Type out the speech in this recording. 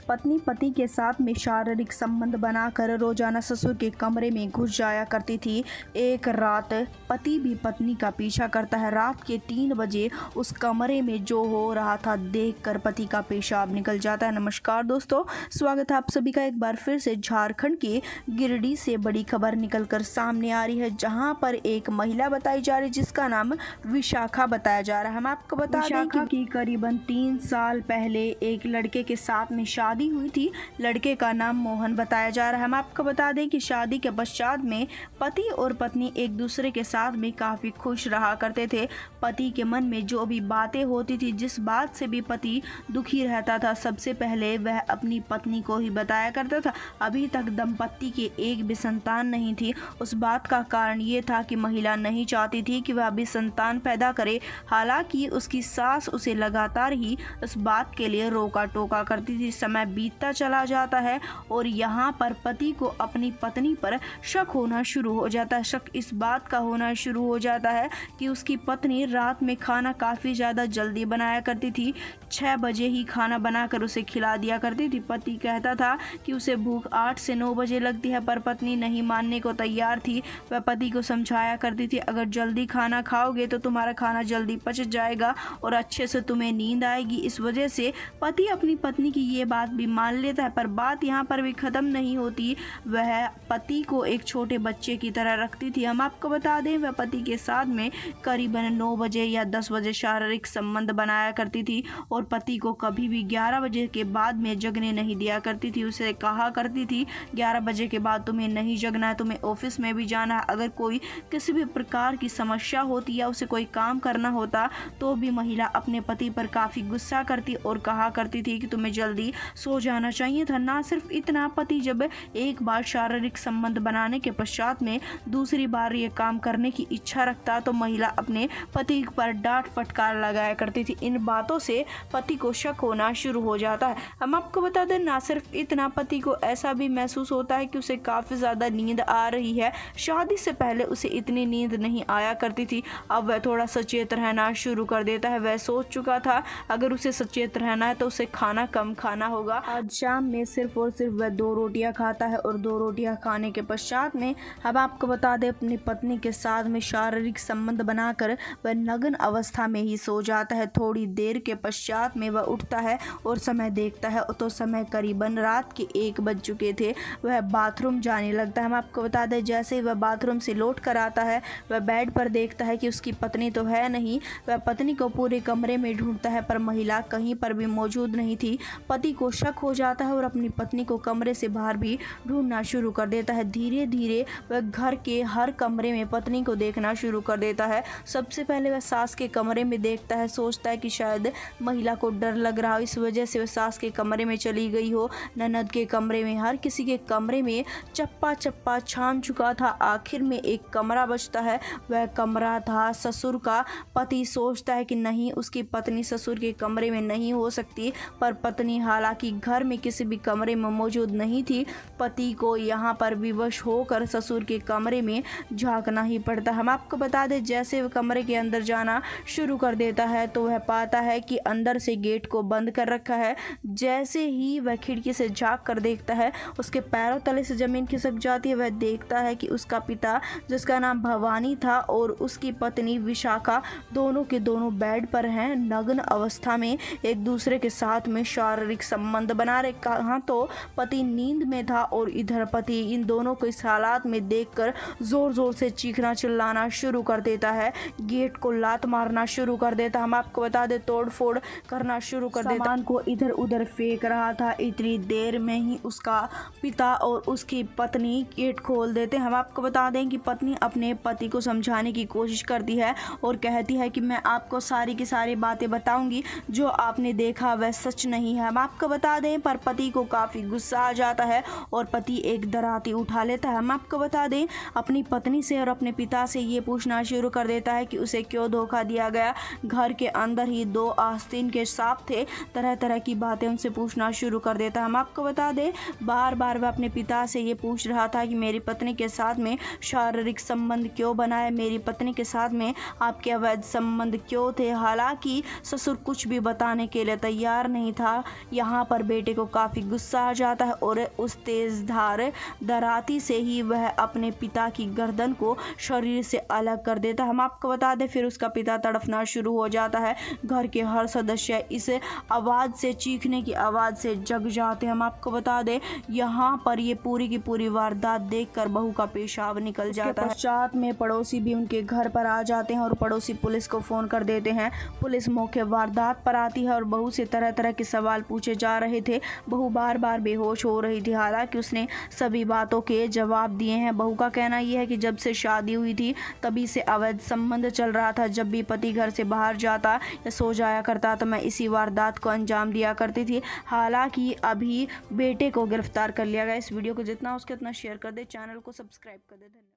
पत्नी पति के साथ में शारीरिक संबंध बनाकर रोजाना ससुर के कमरे में घुस जाया करती थी। एक रात पति भी पत्नी का पीछा करता है। रात के 3 बजे उस कमरे में जो हो रहा था देखकर पति का पेशाब निकल जाता है। नमस्कार दोस्तों, स्वागत है आप सभी का एक बार फिर से। झारखंड के गिरिडीह से बड़ी खबर निकलकर सामने आ रही है, जहां पर एक महिला बताई जा रही है जिसका नाम विशाखा बताया जा रहा है। हम आपको बता दें कि करीबन 3 साल पहले एक लड़के के साथ में शादी हुई थी। लड़के का नाम मोहन बताया जा रहा है। हम आपको बता दें कि शादी के पश्चात में पति और पत्नी एक दूसरे के साथ में काफ़ी खुश रहा करते थे। पति के मन में जो भी बातें होती थी, जिस बात से भी पति दुखी रहता था, सबसे पहले वह अपनी पत्नी को ही बताया करता था। अभी तक दंपत्ति के एक भी संतान नहीं थी। उस बात का कारण ये था कि महिला नहीं चाहती थी कि वह अभी संतान पैदा करे। हालांकि उसकी सास उसे लगातार ही इस बात के लिए रोका टोका करती थी। समय बीतता चला जाता है और यहाँ पर पति को अपनी पत्नी पर शक होना शुरू हो जाता है। शक इस बात का होना शुरू हो जाता है कि उसकी पत्नी रात में खाना काफ़ी ज़्यादा जल्दी बनाया करती थी। 6 बजे ही खाना बनाकर उसे खिला दिया करती थी। पति कहता था कि उसे भूख 8 से 9 बजे लगती है, पर पत्नी नहीं मानने को तैयार थी। वह पति को समझाया करती थी, अगर जल्दी खाना खाओगे तो तुम्हारा खाना जल्दी पच जाएगा और अच्छे से तुम्हें नींद आएगी। इस वजह से पति अपनी पत्नी की ये बात भी मान लेता है, पर बात यहाँ पर भी ख़त्म नहीं होती। वह पति को एक छोटे बच्चे की तरह रखती थी। हम आपको बता दें, वह पति के साथ में करीबन 9 बजे या 10 बजे शारीरिक संबंध बनाया करती थी और पति को कभी भी 11 बजे के बाद में जगने नहीं दिया करती थी। उसे कहा करती थी 11 बजे के बाद तुम्हें नहीं जगना है, तुम्हें ऑफिस में भी जाना है। अगर कोई किसी भी प्रकार की समस्या होती या उसे कोई काम करना होता तो भी महिला अपने पति पर काफ़ी गुस्सा करती और कहा करती थी कि तुम्हें जल्दी सो जाना चाहिए था। ना सिर्फ इतना, पति जब एक बार शारीरिक संबंध बनाने के पश्चात में दूसरी बार ये काम करने की इच्छा रखता तो महिला अपने पति पर डांट फटकार लगाया करती थी। इन बातों से पति को शक होना शुरू हो जाता है। हम आपको बता दें, ना सिर्फ इतना, पति को ऐसा भी महसूस होता है कि उसे काफ़ी ज़्यादा नींद आ रही है। शादी से पहले उसे इतनी नींद नहीं आया करती थी। अब वह थोड़ा सचेत रहना शुरू कर देता है। वह सोच चुका था अगर उसे सचेत रहना है तो उसे खाना कम खाना होगा। आज शाम में सिर्फ और सिर्फ वह 2 रोटियां खाता है और 2 रोटियां खाने के पश्चात में अब आपको बता दें अपनी पत्नी के साथ में शारीरिक संबंध बनाकर वह नग्न अवस्था में ही सो जाता है। थोड़ी देर के पश्चात में वह उठता है और समय देखता है तो समय करीबन रात के 1 बज चुके थे। वह बाथरूम जाने लगता है। हम आपको बता दें, जैसे ही वह बाथरूम से लौट कर आता है वह बेड पर देखता है कि उसकी पत्नी तो है नहीं। वह पत्नी को पूरे कमरे में ढूंढता है पर महिला कहीं पर भी मौजूद नहीं थी। पति को शक हो जाता है और अपनी पत्नी को कमरे से बाहर भी ढूंढना शुरू कर देता है। धीरे धीरे वह घर के हर कमरे में पत्नी को देखना शुरू कर देता है। सबसे पहले वह सास के कमरे में देखता है, सोचता है कि शायद महिला को डर लग रहा हो, इस वजह से वह सास के कमरे में चली गई हो। ननद के कमरे में, हर किसी के कमरे में चप्पा चप्पा छान चुका था। आखिर में एक कमरा बचता है, वह कमरा था ससुर का। पति सोचता है कि नहीं, उसकी पत्नी ससुर के कमरे में नहीं हो सकती, पर पत्नी हालांकि घर में किसी भी कमरे में मौजूद नहीं थी। पति को यहाँ पर विवश होकर ससुर के कमरे में झांकना ही पड़ता। हम आपको बता दें, जैसे वह कमरे के अंदर जाना शुरू कर देता है तो वह पाता है कि अंदर से गेट को बंद कर रखा है। जैसे ही वह खिड़की से झांक कर देखता है, उसके पैरों तले से जमीन खिसक जाती है। वह देखता है कि उसका पिता, जिसका नाम भवानी था, और उसकी पत्नी विशाखा दोनों के दोनों बेड पर हैं, नग्न अवस्था में एक दूसरे के साथ में शारीरिक संबंध बना रहे। कहाँ तो पति नींद में था और इधर पति इन दोनों को इस हालात में देखकर जोर जोर से चीखना चिल्लाना शुरू कर देता है। गेट को लात मारना शुरू कर देता। हम आपको बता दें, तोड़ फोड़ करना शुरू कर देता। सामान को इधर उधर फेंक रहा था। इतनी देर में ही उसका पिता और उसकी पत्नी गेट खोल देते। हम आपको बता दें कि पत्नी अपने पति को समझाने की कोशिश करती है और कहती है कि मैं आपको सारी की सारी बातें बताऊंगी, जो आपने देखा वह सच नहीं है। हम आपको बता दें, पर पति को काफ़ी गुस्सा आ जाता है और पति एक दराती उठा लेता है। हम आपको बता दें, अपनी पत्नी से और अपने पिता से ये पूछना शुरू कर देता है कि उसे क्यों धोखा दिया गया। घर के अंदर ही 2 आस्तीन के सांप थे। तरह तरह की बातें उनसे पूछना शुरू कर देता है। हम आपको बता दें, बार बार वह अपने पिता से ये पूछ रहा था कि मेरी पत्नी के साथ में शारीरिक संबंध क्यों बनाए, मेरी पत्नी के साथ में आपके अवैध संबंध क्यों थे। हालांकि ससुर कुछ भी बताने के लिए तैयार नहीं था। यहाँ पर बेटे को काफ़ी गुस्सा आ जाता है और उस तेज धार दराती से ही वह अपने पिता की गर्दन को शरीर से अलग कर देता है। हम आपको बता दें फिर उसका पिता तड़फना शुरू हो जाता है। घर के हर सदस्य इस आवाज़ से, चीखने की आवाज़ से जग जाते हैं। हम आपको बता दें यहाँ पर ये पूरी की पूरी वारदात देखकर बहू का पेशाब निकल जाता है। पश्चात में पड़ोसी भी उनके घर पर आ जाते हैं और पड़ोसी पुलिस को फ़ोन कर देते हैं। पुलिस मौके वारदात पर आती है और बहू से तरह तरह के सवाल पूछे जा रहे थे। बहू बार बार बेहोश हो रही थी, हालांकि उसने सभी बातों के जवाब दिए हैं। बहू का कहना यह है कि जब से शादी हुई थी तभी से अवैध संबंध चल रहा था। जब भी पति घर से बाहर जाता या सो जाया करता तो मैं इसी वारदात को अंजाम दिया करती थी। हालांकि अभी बेटे को गिरफ्तार कर लिया गया। इस वीडियो को जितना हो सके उतना शेयर कर दे, चैनल को सब्सक्राइब कर दे। धन्यवाद।